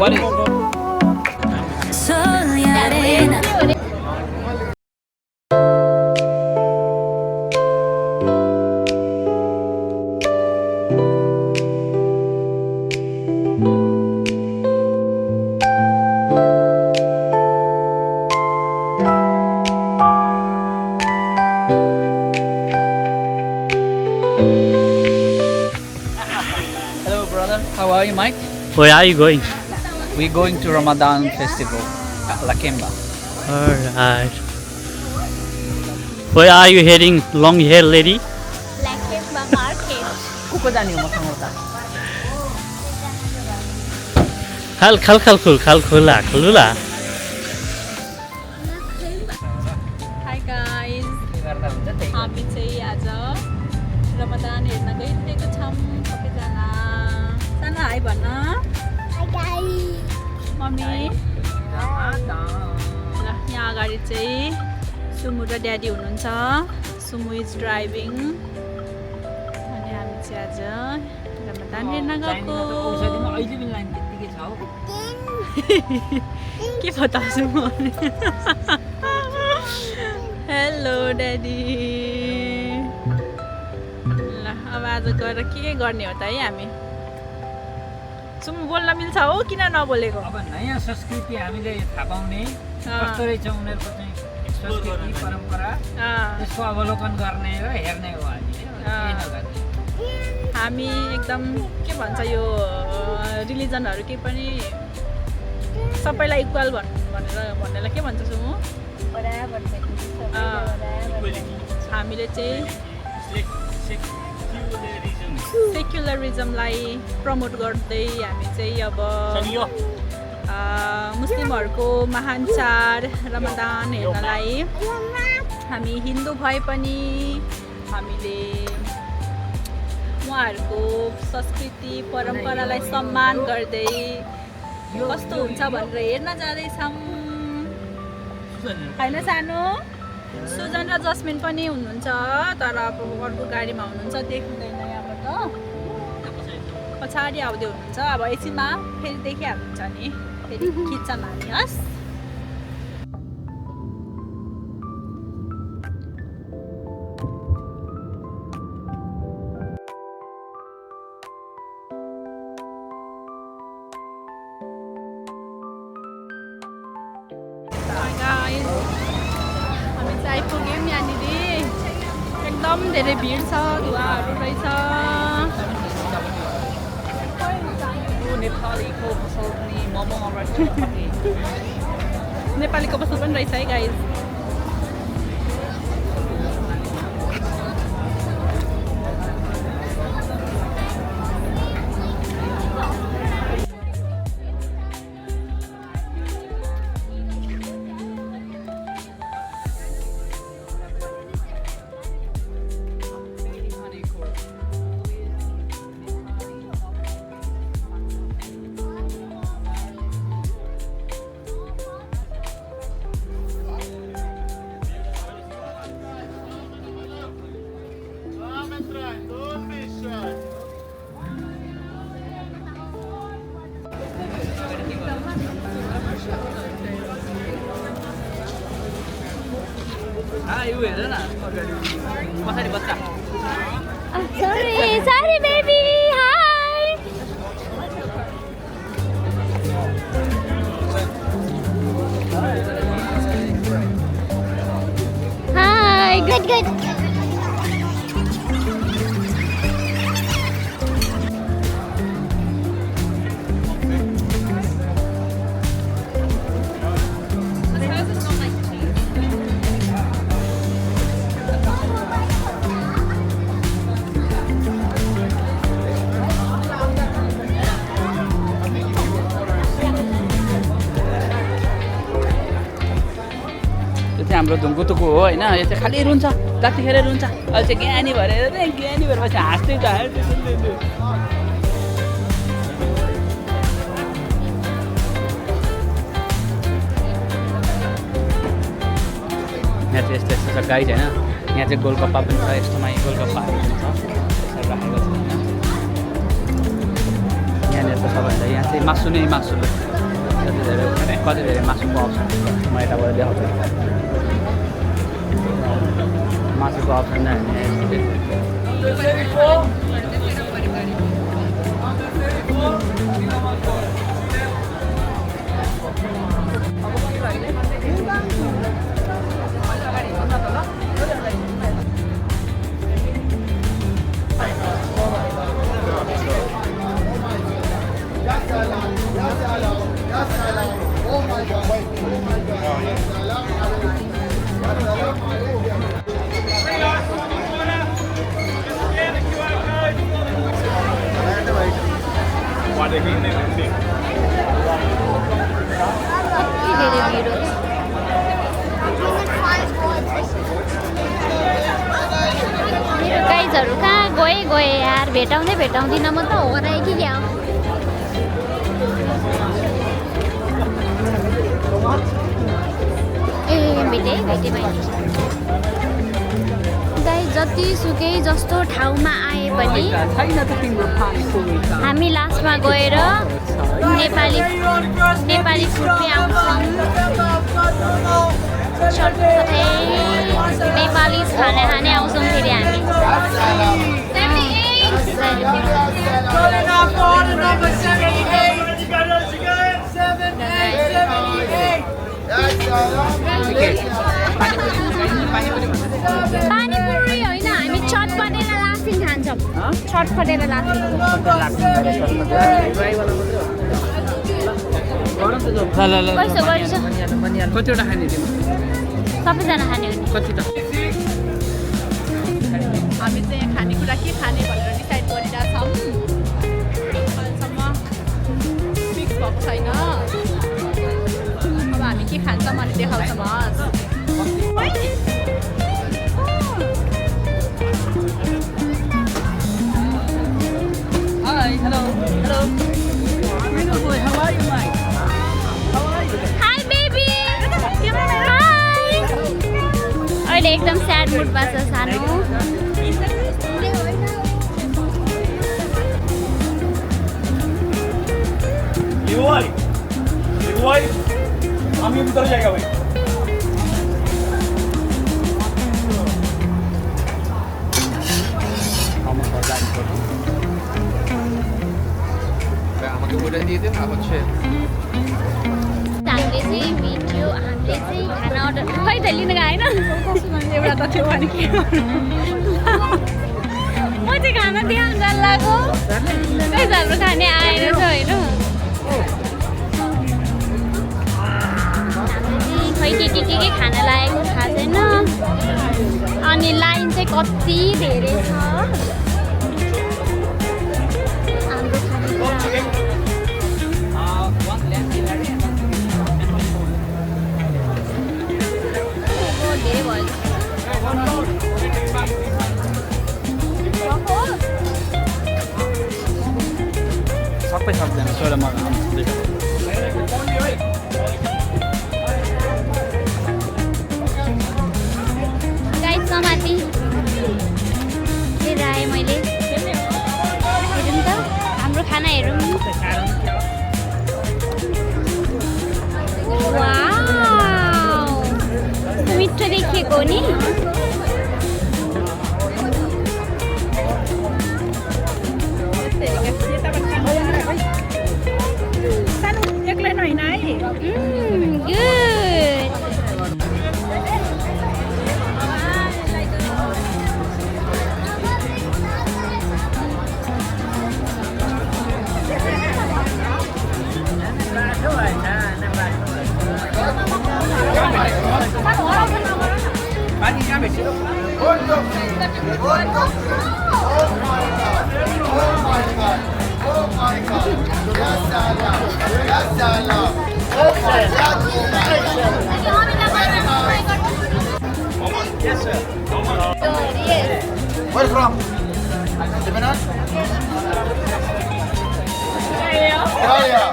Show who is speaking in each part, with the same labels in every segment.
Speaker 1: What is
Speaker 2: Soy arena.
Speaker 1: Hello brother, how are you Mike?
Speaker 3: Where are you going?
Speaker 1: We're going to Ramadan festival at Lakemba.
Speaker 3: Alright. Where are you heading, long hair lady?
Speaker 2: Lakemba Market.
Speaker 1: Kuko जाने हो मसँग उता?
Speaker 3: खालुला
Speaker 4: hi guys
Speaker 1: के गर्दा हुन्छ त्यही
Speaker 4: हामी चाहिँ आज रमदान हेर्न गइरहेको छौँ सबैजना सानो हाई भन्न मम्मी ल यहाँ अगाडि चाहिँ सुमु र ड्याडी हुनुहुन्छ सुमु इज ड्राइभिङ अनि हामी चाहिँ आज रमदान हेर्न गएको
Speaker 1: औषधिमा अहिले पनि लाइन त्यतिकै छ हौ
Speaker 4: के बताउँछु म हेलो ड्याडी ल अब आज गएर के गर्ने हो त है हामी सुमु बोल्न मिल्छ हो किन नबोलेको
Speaker 1: अब नयाँ संस्कृति हामीले थाहा पाउने कस्तो रहेछ उनीहरूको चाहिँ संस्कृति परम्परा त्यसको अवलोकन गर्ने र हेर्ने हो हामीले केही नगर्ने
Speaker 4: हामी एकदम के भन्छ यो रिलिजनहरू केही पनि सबैलाई इक्वल भन्नेलाई के भन्छ सुमु हामीले चाहिँ सेक्युलरिजमलाई प्रमोट गर्दै हामी चाहिँ अब मुस्लिमहरूको महान चाड रमदान हेर्नलाई हामी हिन्दू भए पनि हामीले उहाँहरूको संस्कृति परम्परालाई सम्मान गर्दै कस्तो हुन्छ भनेर हेर्न जाँदैछौँ होइन सानो सुजन र जस्मिन पनि हुनुहुन्छ तर अब अर्को गाडीमा हुनुहुन्छ देखिँदैन यहाँबाट पछाडि आउँदै हुनुहुन्छ अब एकछिनमा फेरि देखिहाल्नुहुन्छ नि फेरि खिच्छन् हामी हस् हामी चाहिँ आइपुग्यौँ यहाँनिर एकदम धेरै भिड छ धुवाहरू रहेछ
Speaker 1: नेपालीको पसल पनि मोमो रेस्टुरेन्ट
Speaker 4: नेपालीको पसल पनि रहेछ है गाइज
Speaker 1: यो हेर न अगाडि पछाडि बच्चा
Speaker 2: Sorry, baby. Hi. Hi. Good.
Speaker 1: हाम्रो धुङ्कुतुको हो होइन यो चाहिँ खालि रुन्छ जतिखेर रुन्छ अहिले चाहिँ ज्ञानी भएर ज्ञानी भएर पछि हाँस्दै त यहाँ चाहिँ यस्तो छ गाइड होइन यहाँ चाहिँ गोलगप्पा पनि छ यस्तोमा गोलगप्पाहरू पनि छ
Speaker 5: चाहिँ मासु नै मासु कति धेरै मासु पाउँछ म यताबाट देखाउँछु मासुको अप्सन नै
Speaker 2: गाइजहरू कहाँ गए यार भेटाउँदिनँ म त हराएँ कि क्या ए भेटेँ गाई जतिसुकै जस्तो ठाउँमा आए पनि हामी लास्टमा गएर नेपाली फुड आउँछौँ नेपाली खाना आउँछौँ फेरि हामी पानीपुरी होइन हामी चटपटेर लाफिङ खान्छौँ चटपटेर लाफिङ कसो गरिन्छ
Speaker 5: कतिवटा खाने तिमी
Speaker 2: सबैजना खाने हो नि
Speaker 5: कति त
Speaker 4: हामी चाहिँ खानेकुरा के खाने भनेर डिसाइड गरिरहेछौँ अहिलेसम्म फिक्स भएको छैन अब हामी के खान्छौँ अनि देखाउँछौँ हस्
Speaker 5: Hi, hello. Little boy, how are you, Mike? How are you?
Speaker 2: High baby hi अहिले एकदम स्याड मुडमा छ सानो
Speaker 6: আমি ভিতরে জায়গা ভাই আমাকে ওটা দিয়ে দেন আর হচ্ছে
Speaker 2: हामीले चाहिँ भिडियो हामीले चाहिँ खाना अर्डर खै त लिनु गएन
Speaker 4: एउटा त थियो भने के
Speaker 2: म चाहिँ खाना देखाउनु जान लाग्यो खै त हाम्रो खाने आएर छ होइन हामीले चाहिँ खै के खाना लागेको थाहा छैन अनि लाइन चाहिँ कति धेरै छ हाम्रो खाना धेरै भयो
Speaker 5: सबै सक्दैन सोह्र मलाई
Speaker 2: गाइस समाति लिएर आएँ मैले हेरौँ त हाम्रो खाना हेरौँ वाउ मिठो देखिएको नि
Speaker 4: एक्लै होइन है
Speaker 6: Yes, sir. Where from? Lebanon? Australia.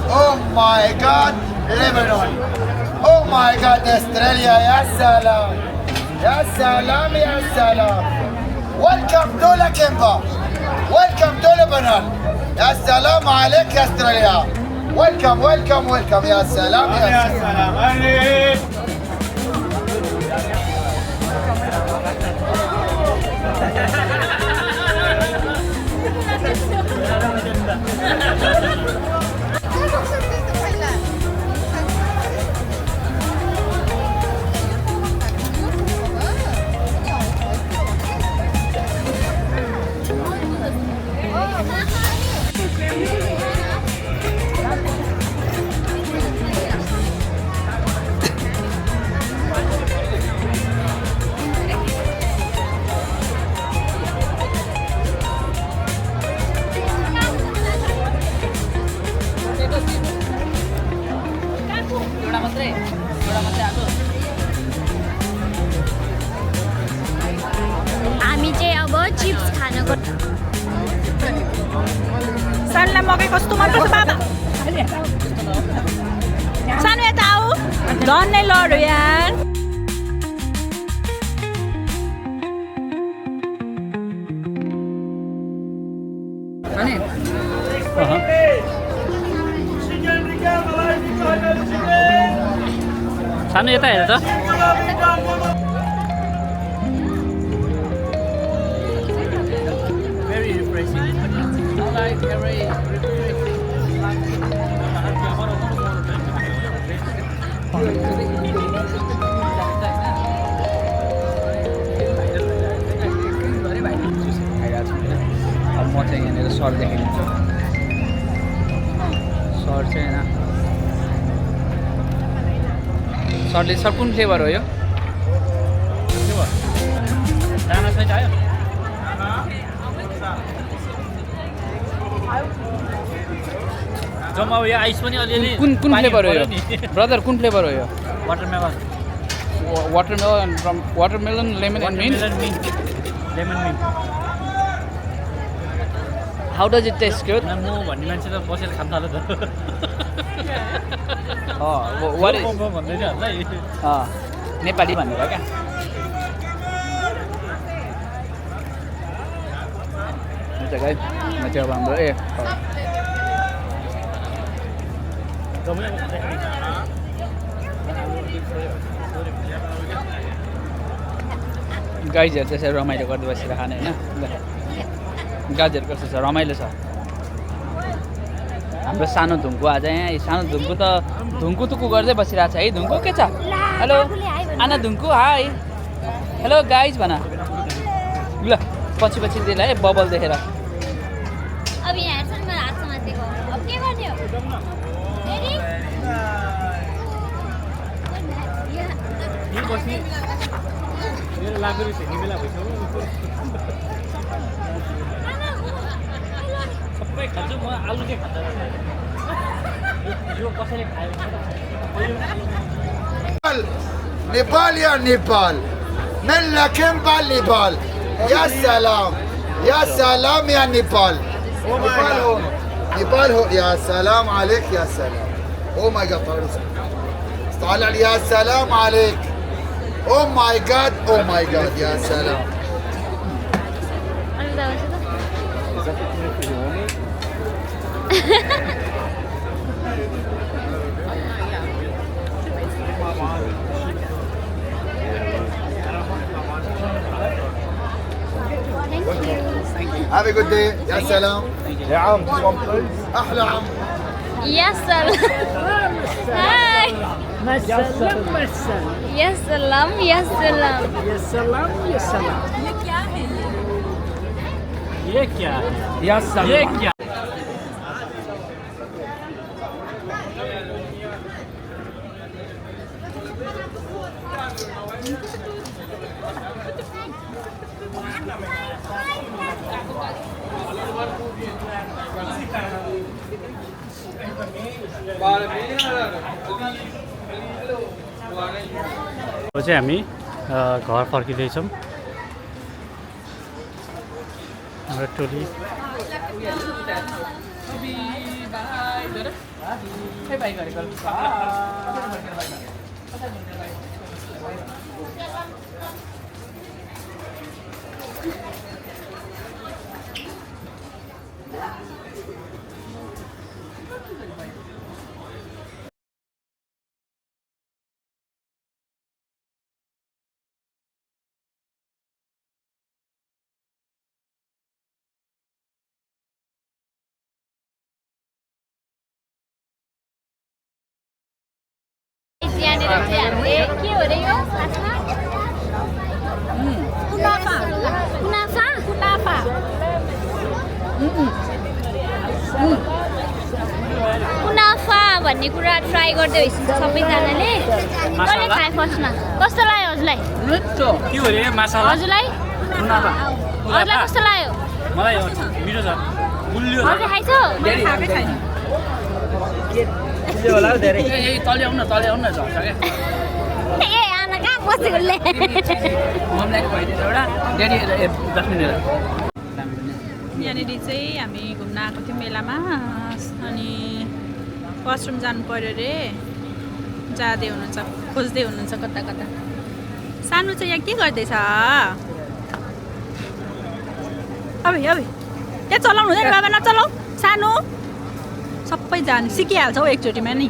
Speaker 6: Oh my God, Lebanon. Oh my God, Australia. Ya salam. Ya salam, ya salam. Welcome to Lakemba. Welcome to Lebanon. يا سلام عليك يا استراليا. ويلكم ويلكم ويلكم. يا سلام يا سلام عليك.
Speaker 2: हामी चाहिँ अब चिप्स खानको
Speaker 4: सानोलाई मकै कस्तो मनपर्छ बाबा सानो यता आऊ धन्नै लड्यो यार
Speaker 3: सानो यता हेर त
Speaker 5: अब म चाहिँ यहाँनिर सर देखाइदिन्छु सर चाहिँ होइन सरले सर कुन फ्लेभर हो यो
Speaker 3: जम्मा यो आइस पनि अलिअलि
Speaker 5: कुन कुन फ्लेभर हो यो ब्रदर कुन फ्लेभर हो यो
Speaker 3: watermelon
Speaker 5: watermelon lemon and minute
Speaker 3: lemon minute
Speaker 5: how does it taste good
Speaker 3: म भन्ने मान्छे त बसेर खान थाल्यो त
Speaker 5: वाट
Speaker 3: म भन्दै थियो होला
Speaker 5: नेपाली भन्नुभयो क्या हुन्छ गाई म चाहिँ अब हाम्रो गाइजहरू त्यसरी रमाइलो गर्दै बसेर खाने होइन गाइजहरू कस्तो छ रमाइलो छ हाम्रो सानो धुङ्कु आज यहाँ सानो धुङ्कु त धुङ्कु तुक्कु गर्दै बसिरहेको छ है धुङ्कु के छ हेलो आना धुङ्कु हाई हेलो गाइज भन ल पछि पछि त्यसलाई है बबल देखेर
Speaker 2: अब यहाँ हेर्छ नि मेरो हात समातेको अब के गर्ने हो
Speaker 3: मेरो लाग्दो रहेछ नि बेला भइसक्यो सबै खान्छु म आलु चाहिँ खाँदैन यो कसैले खायो
Speaker 6: नेपाल या Nepal من لكن بالنيبال. يا سلام يا سلام يا نيبال. نيبال هون نيبال هون. يا سلام عليك يا سلام. او ماي جاد طالع لي يا سلام عليك. او ماي جاد او ماي جاد يا سلام. Have a good day. يا سلام. يا عم احلى عم.
Speaker 2: يا سلام. هاي.
Speaker 1: يا سلام يا سلام
Speaker 2: يا سلام يا سلام.
Speaker 1: يا سلام يا سلام. ये क्या है?
Speaker 5: या सलमान
Speaker 1: ये क्या
Speaker 3: चाहिँ हामी घर फर्किँदैछौँ हाम्रो टोली
Speaker 2: त्यहाँनिर चाहिँ हामीले के हो रे यो खासमा कुनाफा कुनाफा कुनाफा कुनाफा भन्ने कुरा ट्राई गर्दै होइसिन्छ सबैजनाले कसले खाए फर्स्टमा कस्तो लाग्यो हजुरलाई
Speaker 3: के हो रे माछाला
Speaker 2: हजुरलाई हजुरलाई कस्तो लाग्यो
Speaker 3: मलाई मिठो छ गुलियो
Speaker 2: हजुर खाइछ
Speaker 4: मैले खाएकै छैन
Speaker 3: होला धेरै
Speaker 5: तले आउन झर्छ क्या
Speaker 2: ए आमा कहाँ बसेको ले
Speaker 5: मम्मीलाई भइदिन्छ एउटा ड्याडी 10 मिनट
Speaker 4: यहाँनिर चाहिँ हामी घुम्न आएको थियौँ मेलामा अनि वासरुम जानु पर्यो अरे जाँदै हुनुहुन्छ खोज्दै हुनुहुन्छ कता कता सानो चाहिँ यहाँ के गर्दैछ अब त्यहाँ चलाउनु हुँदैन बाबा नचलाऊ सानो सबै जानु सिकिहाल्छ हौ एकचोटिमा नि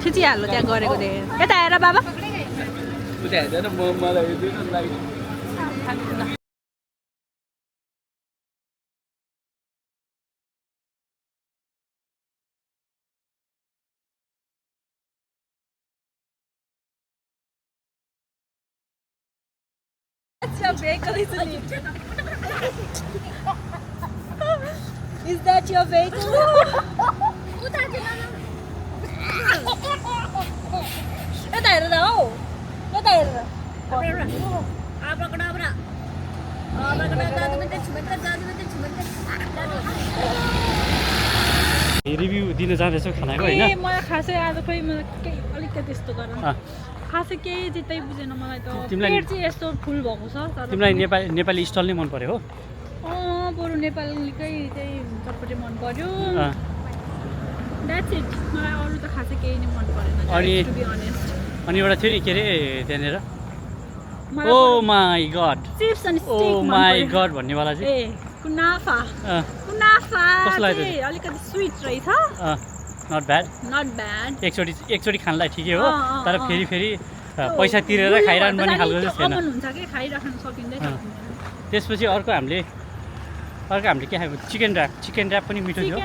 Speaker 4: खिचिहाल्नु त्यहाँ गरेको देखेर यता आएर बाबा Is that your vehicle? यता हेरेर हौ यता हेरेर
Speaker 3: रिभ्यू दिन जाँदैछौ खानाको होइन
Speaker 4: मलाई खासै आज खोइ मलाई केही अलिकति यस्तो गरेर खासै केही जित्दै बुझेन मलाई त पेट चाहिँ यस्तो फुल भएको छ तर
Speaker 3: तिमीलाई नेपाली स्टल नै मन पर्यो हो
Speaker 4: बरु नेपालीकै चाहिँ चटपटे मन पर्यो द्याट्स इट मलाई अरू त खासै केही नै मन परेन टु बी अनेस्ट
Speaker 3: अनि एउटा थियो नि के अरे त्यहाँनिर ओ माई गड
Speaker 4: चिप्स अनि
Speaker 3: ओ माई गड भन्नेवाला चाहिँ
Speaker 4: ए कुनाफा
Speaker 3: कस्तो लाग्यो
Speaker 4: चाहिँ अलिकति स्विट रहेछ
Speaker 3: नट ब्याड एकचोटि खानलाई ठिकै हो तर फेरि पैसा तिरेर खाइरहनु पनि खालको चाहिँ छैन
Speaker 4: हुन्छ कि खाइराख्न सकिँदै
Speaker 3: त्यसपछि अर्को हामीले के खाएको चिकन ऱ्याप पनि मिठो थियो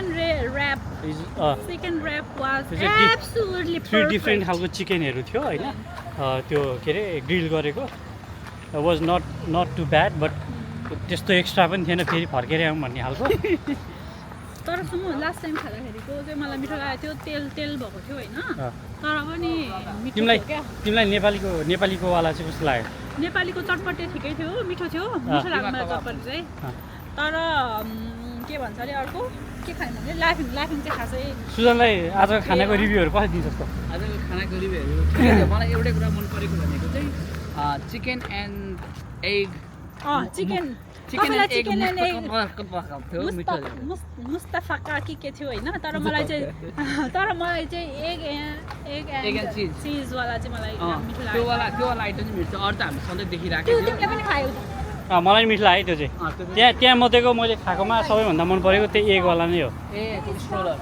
Speaker 4: chicken wrap was absolutely
Speaker 3: 3 different खालको चिकनहरू थियो होइन त्यो के अरे ग्रिल गरेको was not too bad but त्यस्तो एक्स्ट्रा पनि थिएन फेरि फर्केर आउँ भन्ने खालको
Speaker 4: तर सुन्नु लास्ट टाइम खाँदाखेरिको चाहिँ मलाई मिठो लागेको थियो तेल भएको थियो होइन तर पनि
Speaker 3: तिमीलाई नेपालीको वाला चाहिँ कस्तो लाग्यो
Speaker 4: नेपालीको चटपटे ठिकै थियो मिठो थियो मिठो लाग्यो मलाई चटपटे चाहिँ तर के भन्छ अरे अर्को के खायो भने लाफिङ चाहिँ खासै
Speaker 3: सुजनलाई आज खानाको रिभ्यूहरू कसरी दिन्छ त
Speaker 5: आजको खानाको रिभ्यूहरू मलाई एउटै कुरा मन परेको भनेको चाहिँ चिकन एन्ड एग
Speaker 4: मुस्तफा के थियो होइन तर मलाई चाहिँ एग एन्ड चिजवाला चाहिँ मलाई मिठो लाग्यो
Speaker 5: त्यो वाला आइटम चाहिँ मिठो अरू त हामी सधैँ देखिरहेको
Speaker 4: तिमीले पनि खायौ
Speaker 3: मलाई मिठो लाग्यो त्यो चाहिँ त्यहाँ मध्येको मैले खाएकोमा सबैभन्दा मन परेको त्यही एगवाला नै हो
Speaker 5: ए त्यो स्ट्रोलर